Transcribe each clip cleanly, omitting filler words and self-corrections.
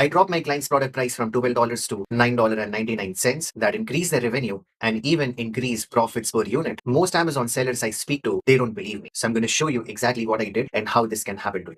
I dropped my client's product price from $12 to $9.99. That increased their revenue and even increased profits per unit. Most Amazon sellers I speak to, they don't believe me. So I'm going to show you exactly what I did and how this can happen to you.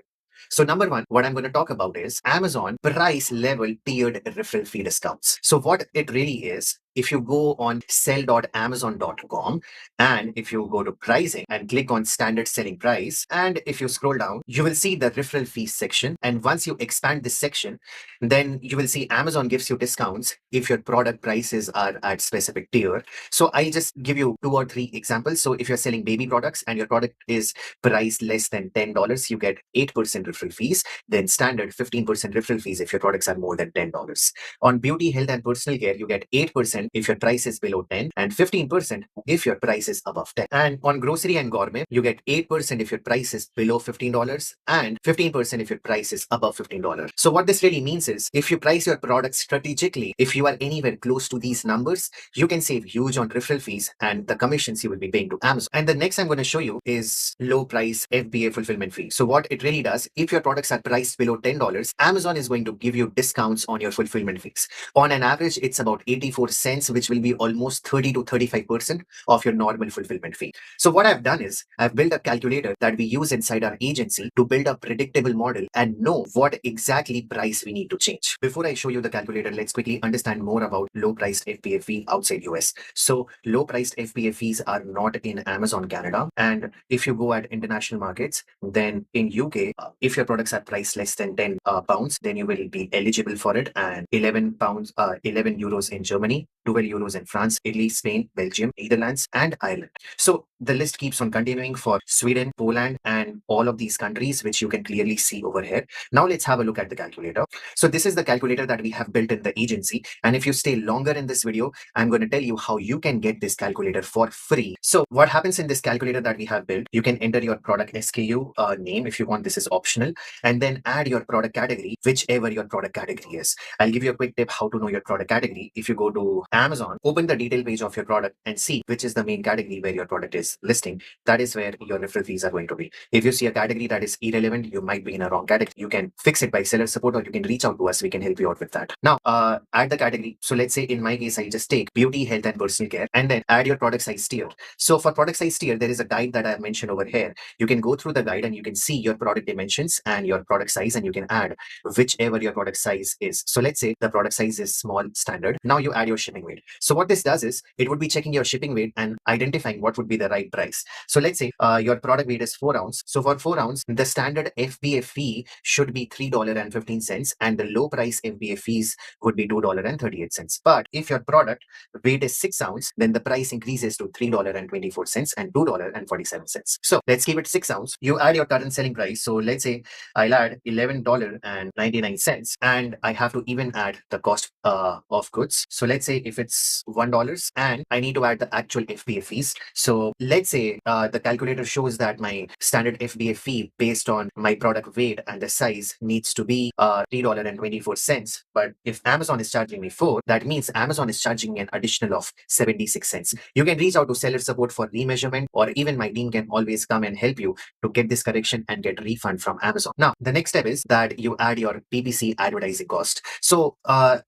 So number one, what I'm going to talk about is Amazon price level tiered referral fee discounts. So what it really is, if you go on sell.amazon.com and if you go to pricing and click on standard selling price, and if you scroll down, you will see the referral fees section. And once you expand this section, then you will see Amazon gives you discounts if your product prices are at specific tier. So I'll just give you 2 or 3 examples. So if you're selling baby products and your product is priced less than $10, you get 8% referral fees, then standard 15% referral fees if your products are more than $10. On beauty, health, and personal care, you get 8% if your price is below 10 and 15% if your price is above 10. And on grocery and gourmet, you get 8% if your price is below $15 and 15% if your price is above $15. So what this really means is if you price your product strategically, if you are anywhere close to these numbers, you can save huge on referral fees and the commissions you will be paying to Amazon. And the next I'm going to show you is low price FBA fulfillment fee. So what it really does, if your products are priced below $10, Amazon is going to give you discounts on your fulfillment fees. On an average, it's about 84 cents, which will be almost 30 to 35% of your normal fulfillment fee. So what I've done is I've built a calculator that we use inside our agency to build a predictable model and know what exactly price we need to change. Before I show you the calculator, let's quickly understand more about low priced FBA fee outside US. So low priced FBA fees are not in Amazon Canada. And if you go at international markets, then in UK, if your products are priced less than 10 pounds, then you will be eligible for it. And 11 pounds, 11 euros in Germany, 12 euros in France, Italy, Spain, Belgium, Netherlands, and Ireland. So the list keeps on continuing for Sweden, Poland, and all of these countries, which you can clearly see over here. Now let's have a look at the calculator. So this is the calculator that we have built in the agency. And if you stay longer in this video, I'm going to tell you how you can get this calculator for free. So what happens in this calculator that we have built, you can enter your product SKU name if you want. This is optional. And then add your product category, whichever your product category is. I'll give you a quick tip how to know your product category. If you go to Amazon, open the detail page of your product and see which is the main category where your product is listing. That is where your referral fees are going to be. If you see a category that is irrelevant, you might be in a wrong category. You can fix it by seller support or you can reach out to us. We can help you out with that. Now, add the category. So let's say in my case, I just take beauty, health, and personal care and then add your product size tier. So for product size tier, there is a guide that I have mentioned over here. You can go through the guide and you can see your product dimensions and your product size and you can add whichever your product size is. So let's say the product size is small standard. Now you add your shipping weight. So what this does is it would be checking your shipping weight and identifying what would be the right price. So let's say your product weight is 4 ounce. So for 4 ounce, the standard FBA fee should be $3.15 and the low price FBA fees would be $2.38. But if your product weight is 6 ounce, then the price increases to $3.24 and $2.47. So let's keep it 6 ounce. You add your current selling price. So let's say I'll add $11.99 and I have to even add the cost of goods. So let's say if it's $1 and I need to add the actual FBA fees. So let's say the calculator shows that my standard FBA fee based on my product weight and the size needs to be $3.24. But if Amazon is charging me 4, that means Amazon is charging me an additional of 76 cents. You can reach out to seller support for remeasurement, or even my team can always come and help you to get this correction and get refund from Amazon. Now, the next step is that you add your PPC advertising cost. So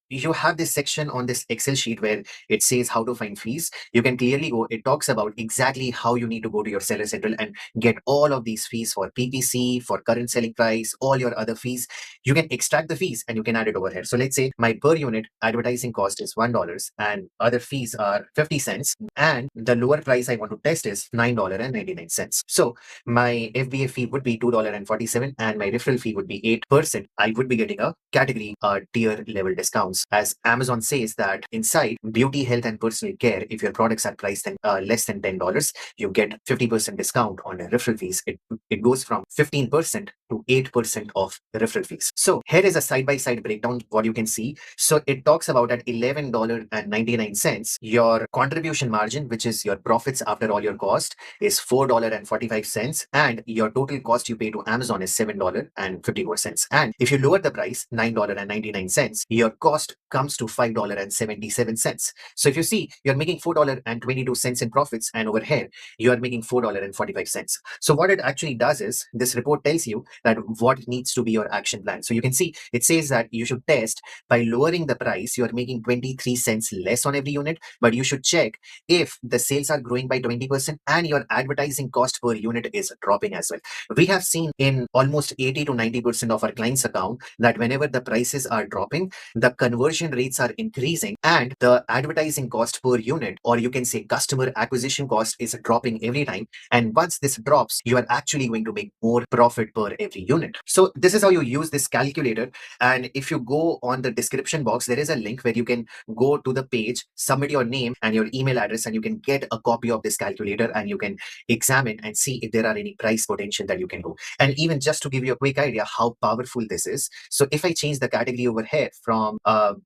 you have this section on this Excel sheet where it says how to find fees. You can clearly go, it talks about exactly how you need to go to your seller central and get all of these fees for PPC, for current selling price, all your other fees. You can extract the fees and you can add it over here. So let's say my per unit advertising cost is $1 and other fees are 50 cents and the lower price I want to test is $9.99. So my FBA fee would be $2.47 and my referral fee would be 8%. I would be getting a category tier level discounts, as Amazon says that inside beauty, health, and personal care, if your products are priced less than $10, you get 50% discount on your referral fees. It goes from 15% to 8% of the referral fees. So here is a side-by-side breakdown what you can see. So it talks about at $11.99, your contribution margin, which is your profits after all your cost, is $4.45, and your total cost you pay to Amazon is $7.54. And if you lower the price $9.99, your cost comes to $5.77, $4.11. So if you see, you're making $4.22 in profits, and over here, you are making $4.45. So what it actually does is this report tells you that what needs to be your action plan. So you can see it says that you should test by lowering the price, you are making 23 cents less on every unit, but you should check if the sales are growing by 20% and your advertising cost per unit is dropping as well. We have seen in almost 80 to 90% of our clients' account that whenever the prices are dropping, the conversion rates are increasing and the advertising cost per unit, or you can say customer acquisition cost, is dropping every time. And once this drops, you are actually going to make more profit per every unit. So this is how you use this calculator. And if you go on the description box, there is a link where you can go to the page, submit your name and your email address, and you can get a copy of this calculator and you can examine and see if there are any price potential that you can do. And even just to give you a quick idea how powerful this is, so if I change the category over here from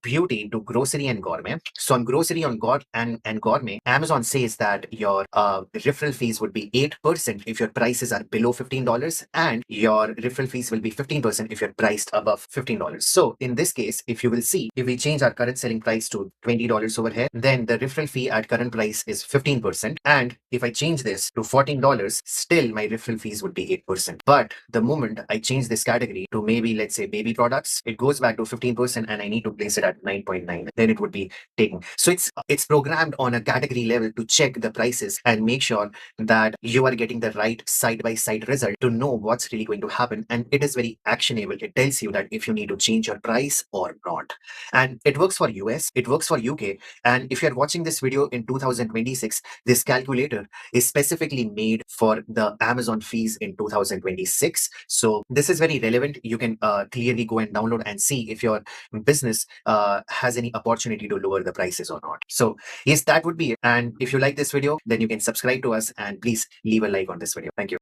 beauty to grocery and gourmet, so on grocery and gourmet, Amazon says that your referral fees would be 8% if your prices are below $15, and your referral fees will be 15% if you're priced above $15. So in this case, if you will see, if we change our current selling price to $20 over here, then the referral fee at current price is 15%. And if I change this to $14, still my referral fees would be 8%. But the moment I change this category to maybe, let's say, baby products, it goes back to 15% and I need to place it at 9.9. Then it would be taken. So it's programmed on a category level to check the prices and make sure that you are getting the right side-by-side result to know what's really going to happen. And it is very actionable. It tells you that if you need to change your price or not. And it works for US, it works for UK. And if you're watching this video in 2026, this calculator is specifically made for the Amazon fees in 2026. So this is very relevant. You can clearly go and download and see if your business has any opportunity to lower the prices or not. So yes, that would be it. And if you like this video, then you can subscribe to us and please leave a like on this video. Thank you.